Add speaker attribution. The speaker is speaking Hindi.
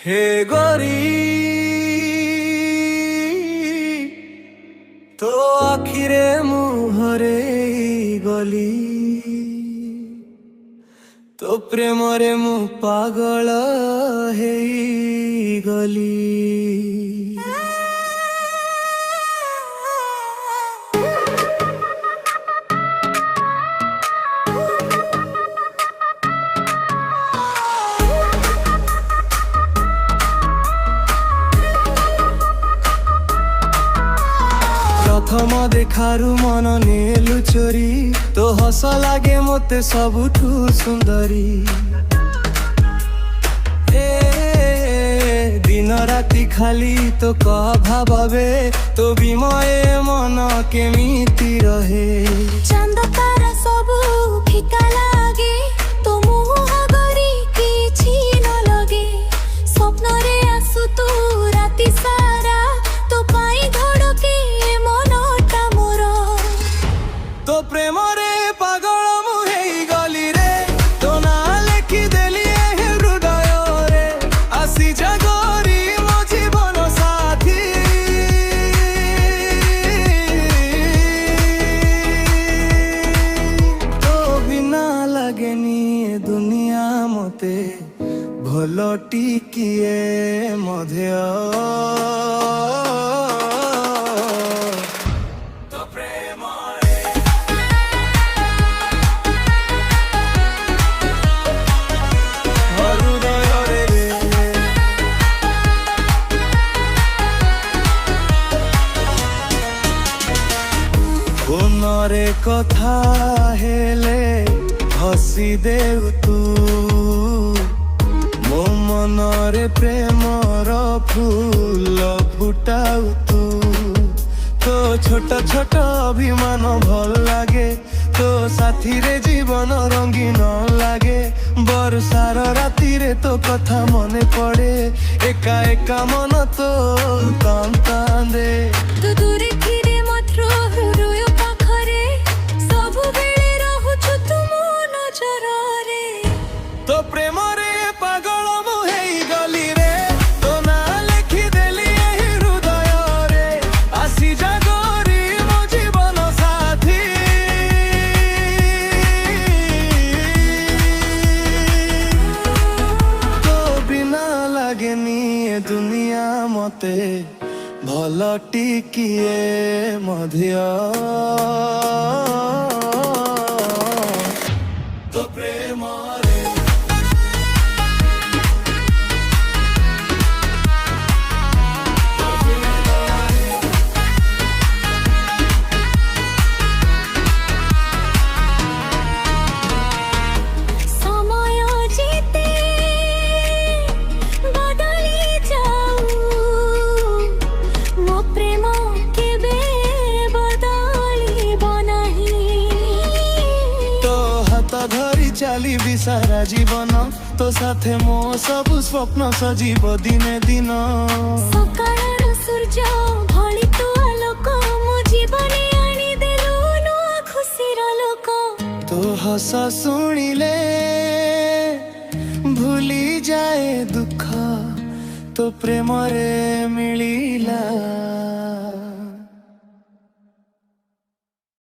Speaker 1: हे गोरी तो आखिरे मुहरे गली तो प्रेमरे मु पागल हे गली। प्रथम देखारु मन नेलु चोरी तो हस लागे मते सबुठु सुंदरी। दिन राति खाली तो कहा भावे तो विमय मन केमिति रहे।
Speaker 2: चांद तारा सबु फिका लागे तो मुह गरी किछि न लगे। स्वप्न रे आसु तू राति सारा तो पाई धड़के मनटा मोर।
Speaker 1: तो प्रेम रे पागल मु हेई गली रे तो ना लेखि देली ए हृदय रे। आसी जागरी मो जीवन साथी तो बिना लागेनी ए दुनिया मते भलो टिकिए मध्य। रे कथा हेले हसी देउ तू मो मन रे प्रेमर फूल फुटाउ तू। तो छोट छोट अभिमान भल लागे तो साथी रे जीवन रंगीन लागे। बरसार राति रे तो कथा मने पड़े एका एका मन तो कांतांदे।
Speaker 2: तो दूरे खिरे मात्र हृदय पाखरे सबु बेले रहुछु तुम नजर रे।
Speaker 1: तो प्रेम रे पागल मु हेई गली रे तो ना लेखि देली ए हृदय रे। आसी जागरी मो जीवन साथी तो बिना लागेनी ए दुनिया मते भल टिकिए मध्य। तो प्रेम रे
Speaker 2: समय जेते बदली जाऊ मो प्रेम केबे बदलिब नाही।
Speaker 1: तो हाथ धरी चाली सारा जीवन तो साथे मो सबु स्वप्न सजीव दिने दिन।
Speaker 2: सकाळर सूर्य भଳି तू आलोक मो जीवने आनी देलु नुआ खुशीर लोक।
Speaker 1: तो हस शुणिले भूली जाए दुख तो प्रेम रे मिलिला।